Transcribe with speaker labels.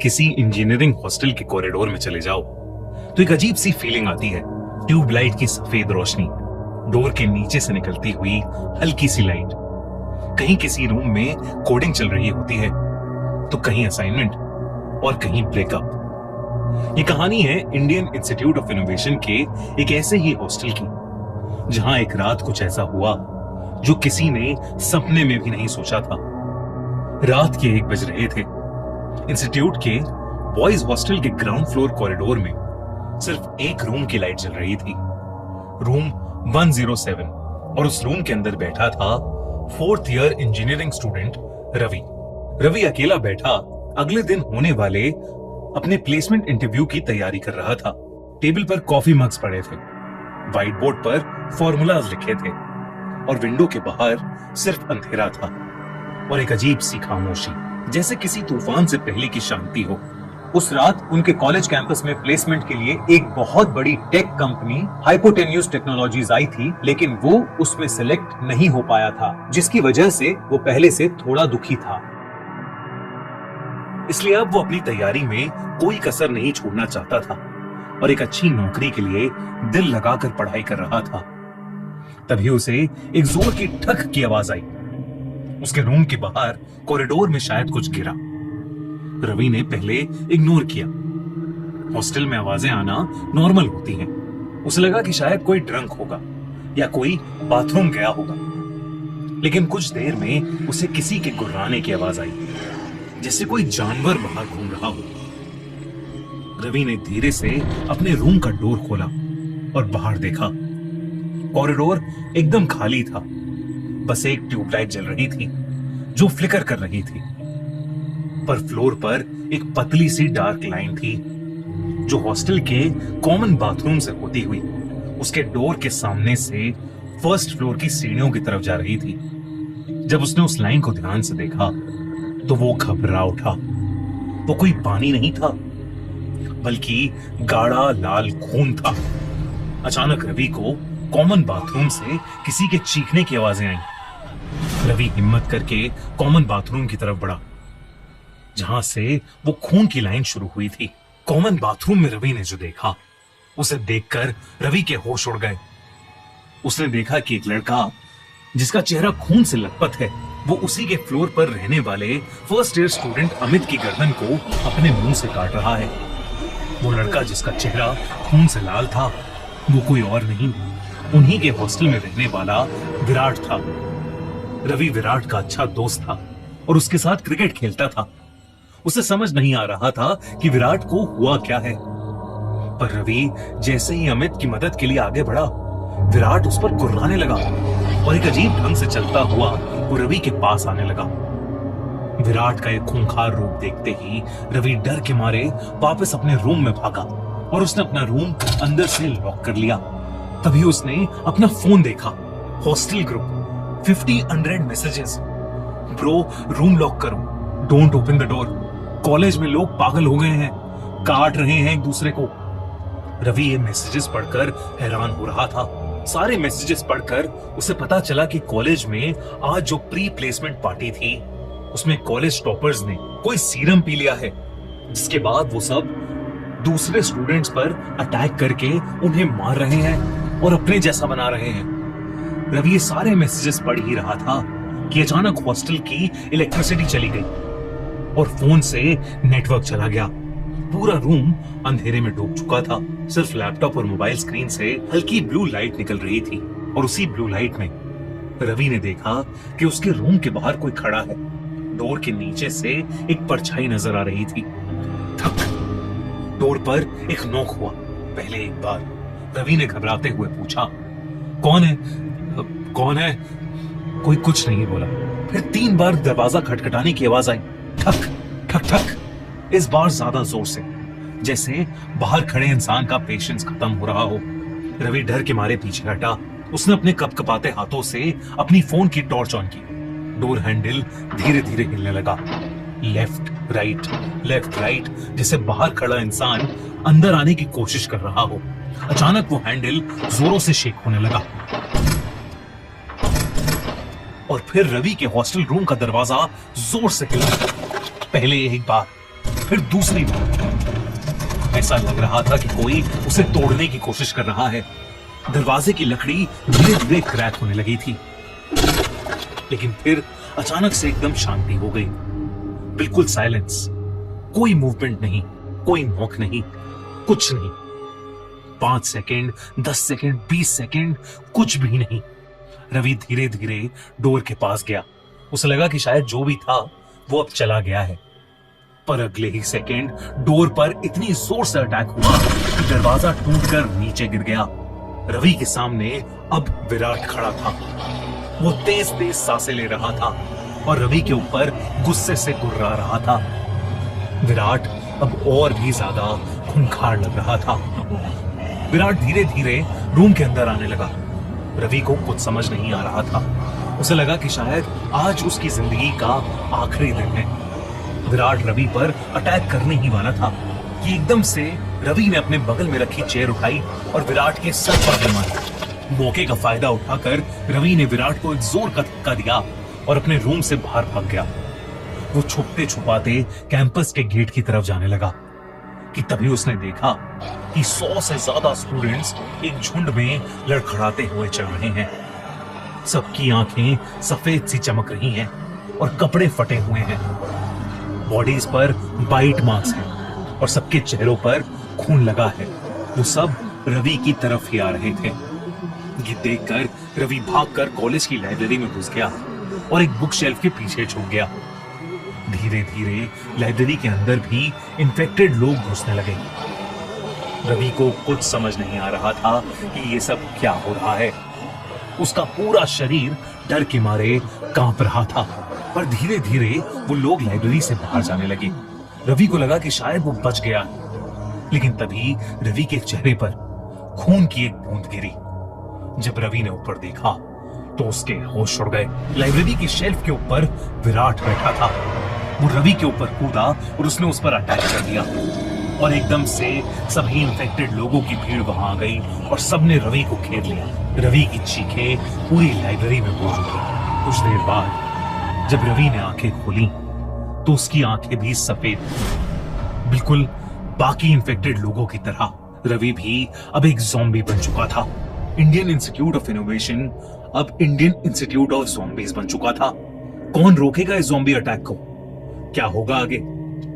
Speaker 1: किसी engineering hostel के corridor में चले जाओ तो एक अजीब सी फीलिंग आती है। ट्यूबलाइट की सफेद रोशनी, डोर के नीचे से निकलती हुई हल्की सी लाइट, कहीं किसी रूम में कोडिंग चल रही होती है तो कहीं असाइनमेंट और कहीं ब्रेकअप। ये कहानी है इंडियन इंस्टीट्यूट ऑफ इनोवेशन के एक ऐसे ही हॉस्टल की जहां एक रात कुछ ऐसा हुआ जो किसी ने सपने में भी नहीं सोचा था। रात के 1 बज रहे थे। इंस्टीट्यूट के बॉयज हॉस्टल के ग्राउंड फ्लोर कॉरिडोर में सिर्फ एक रूम की लाइट जल रही थी, रूम 107, और उस रूम के अंदर बैठा था 4th year engineering student Ravi. Ravi अकेला बैठा अगले दिन होने वाले अपने प्लेसमेंट इंटरव्यू की तैयारी कर रहा था। टेबल पर कॉफी मग्स पड़े थे, व्हाइट बोर्ड पर फॉर्मूलाज लिखे थे और विंडो के बाहर सिर्फ अंधेरा था और एक अजीब सी खामोशी, जैसे किसी तूफान से पहले की शांति हो। उस रात उनके कॉलेज कैंपस में प्लेसमेंट के लिए एक बहुत बड़ी टेक कंपनी हाइपोटेन्यूज टेक्नोलॉजीज आई थी, लेकिन वो उसमें सिलेक्ट नहीं हो पाया था, जिसकी वजह से वो पहले से थोड़ा दुखी था। इसलिए अब वो अपनी तैयारी में कोई कसर नहीं छोड़ना चाहता था और एक अच्छी नौकरी के लिए दिल लगाकर पढ़ाई कर रहा था। तभी उसे एक जोर की ठक की आवाज आई। उसके रूम के बाहर कॉरिडोर में शायद कुछ गिरा। रवि ने पहले इग्नोर किया। हॉस्टल में आवाजें आना नॉर्मल होती हैं। उसे लगा कि शायद कोई ड्रंक होगा या कोई बाथरूम गया होगा, लेकिन कुछ देर में उसे किसी के गुर्राने की आवाज आई, जैसे कोई जानवर बाहर घूम रहा हो। रवि ने धीरे से अपने रूम का डोर खोला और बाहर देखा। कॉरिडोर एकदम खाली था, बस एक ट्यूबलाइट जल रही थी जो फ्लिकर कर रही थी। पर फ्लोर पर एक पतली सी डार्क लाइन थी जो हॉस्टल के कॉमन बाथरूम से होती हुई उसके डोर के सामने से फर्स्ट फ्लोर की सीढ़ियों की तरफ जा रही थी। जब उसने उस लाइन को ध्यान से देखा तो वो घबरा उठा। वो कोई पानी नहीं था, बल्कि गाढ़ा लाल खून था। अचानक रवि को कॉमन बाथरूम से किसी के चीखने की आवाजें आई। रवि हिम्मत करके कॉमन बाथरूम की तरफ बढ़ा, जहां से वो खून की लाइन शुरू हुई थी। कॉमन बाथरूम में रवि ने जो देखा, उसे देखकर रवि के होश उड़ गए। उसने देखा कि एक लड़का जिसका चेहरा खून से लथपथ है, वो उसी के फ्लोर पर रहने वाले फर्स्ट ईयर स्टूडेंट अमित की गर्दन को अपने मुंह से काट रहा है। वो लड़का जिसका चेहरा खून से लाल था, वो कोई और नहीं, उन्हीं के हॉस्टल में रहने वाला विराट था। रवि विराट का अच्छा दोस्त था और उसके साथ क्रिकेट खेलता था। उसे समझ नहीं आ रहा था कि विराट को हुआ क्या है, पर रवि जैसे ही अमित की मदद के लिए आगे बढ़ा, विराट उस पर गुर्राने लगा और एक अजीब ढंग से चलता हुआ वो रवि के पास आने लगा। विराट का एक खूंखार रूप देखते ही रवि डर के मारे वापस अपने रूम में भागा और उसने अपना रूम अंदर से लॉक कर लिया। तभी उसने अपना फोन देखा। Hostel group, 50 messages. Bro, room lock करो, don't open the door, college में लोग पागल हो गए हैं, काट रहे हैं एक दूसरे को। रवि ये मैसेजेस पढ़कर हैरान हो रहा था। सारे मैसेजेस पढ़कर उसे पता चला कि कॉलेज में आज जो प्री प्लेसमेंट पार्टी थी, उसमें कॉलेज टॉपर्स ने कोई सीरम पी लिया है, जिसके बाद वो सब दूसरे स्टूडेंट्स पर अटैक करके उन्हें मार रहे हैं और अपने जैसा बना रहे हैं। रवि ये सारे मैसेजेस पढ़ ही रहा था कि अचानक हॉस्टल की इलेक्ट्रिसिटी चली गई और फोन से नेटवर्क चला गया। पूरा रूम अंधेरे में डूब चुका था। सिर्फ लैपटॉप और मोबाइल स्क्रीन से हल्की ब्लू लाइट निकल रही थी और उसी ब्लू लाइट में रवि ने देखा कि उसके रूम के बाहर कोई खड़ा है। डोर के नीचे से एक परछाई नजर आ रही थी। ठक, डोर पर एक नॉक हुआ। पहले एक बार रवि ने घबराते हुए पूछा, कौन है? कौन है? कोई कुछ नहीं बोला। फिर 3 बार दरवाजा खटखटाने की आवाज आई। ठक ठक ठक, इस बार ज्यादा जोर से, जैसे बाहर खड़े इंसान का पेशेंस खत्म हो रहा हो। रवि डर के मारे पीछे हटा। उसने अपने कपकपाते हाथों से अपनी फोन की टॉर्च ऑन की। डोर हैंडल धीरे धीरे हिलने लगा। लेफ्ट राइट, जैसे बाहर खड़ा इंसान अंदर आने की कोशिश कर रहा हो। अचानक वो हैंडल जोरों से शेक होने लगा और फिर रवि के हॉस्टल रूम का दरवाजा जोर से हिला। पहले एक बार, फिर दूसरी बार। ऐसा लग रहा था कि कोई उसे तोड़ने की कोशिश कर रहा है। दरवाजे की लकड़ी धीरे धीरे क्रैक होने लगी थी, लेकिन फिर अचानक से एकदम शांति हो गई। बिल्कुल साइलेंस, कोई मूवमेंट नहीं, कोई नॉक नहीं, कुछ नहीं। 5 सेकेंड, 10 सेकेंड, 20 सेकेंड, कुछ भी नहीं। रवि धीरे धीरे डोर के पास गया। उसे लगा कि शायद जो भी था वो अब चला गया है, पर अगले ही सेकेंड डोर पर इतनी जोर से अटैक हुआ कि दरवाजा टूटकर नीचे गिर गया। रवि के सामने अब विराट खड़ा था। वो तेज तेज सांसें ले रहा था और रवि के ऊपर गुस्से से गुर्रा रहा था। विराट अब और भी ज्यादा खूंखार लग रहा था। विराट धीरे धीरे रूम के अंदर आने लगा। रवि को कुछ समझ नहीं आ रहा था। उसे लगा कि शायद आज उसकी जिंदगी का आखिरी दिन है। विराट रवि पर अटैक करने ही वाला था कि एकदम से रवि ने अपने बगल में रखी चेयर उठाई और विराट के सर पर मारा। मौके का फायदा उठाकर रवि ने विराट को एक जोर का धक्का दिया और अपने रूम से बाहर भाग गया। वो छुपते छुपाते कैंपस के गेट की तरफ जाने लगा कि तभी उसने देखा कि 100 से ज्यादा स्टूडेंट्स एक झुंड में लड़खड़ाते हुए चल रहे हैं। सबकी आंखें सफेद सी चमक रही हैं और कपड़े फटे हुए हैं। बॉडीज पर बाइट मार्क्स हैं और सबके चेहरों पर खून लगा है। वो सब रवि की तरफ ही आ रहे थे। ये देखकर रवि भागकर कॉलेज की लाइब्रेरी में घुस गया और एक बुक शेल्फ के पीछे छुप गया। धीरे धीरे लाइब्रेरी के अंदर भी इन्फेक्टेड लोग घुसने लगे। रवि को कुछ समझ नहीं आ रहा था कि ये सब क्या हो रहा है। उसका पूरा शरीर डर के मारे कांप रहा था। पर धीरे धीरे वो लोग लाइब्रेरी से बाहर जाने लगे। रवि को लगा कि शायद वो बच गया, लेकिन तभी रवि के चेहरे पर खून की एक बूंद गिरी। जब रवि ने ऊपर देखा तो उसके होश उड़ गए। लाइब्रेरी की शेल्फ के ऊपर विराट बैठा था। वो रवि के ऊपर कूदा और उसने उस पर अटैक कर दिया और एकदम से सभी इन्फेक्टेड लोगों की भीड़ वहां आ गई और सबने रवि को घेर लिया। रवि की चीखें पूरी लाइब्रेरी में गूंज उठी। कुछ देर बाद जब रवि ने आंखें खोली तो उसकी आंखें भी सफेद थी, बिल्कुल बाकी इन्फेक्टेड लोगों की तरह। रवि भी अब एक ज़ॉम्बी बन चुका था। इंडियन इंस्टीट्यूट ऑफ इनोवेशन अब इंडियन इंस्टीट्यूट ऑफ ज़ॉम्बीज बन चुका था। कौन रोकेगा इस ज़ॉम्बी अटैक को? क्या होगा आगे?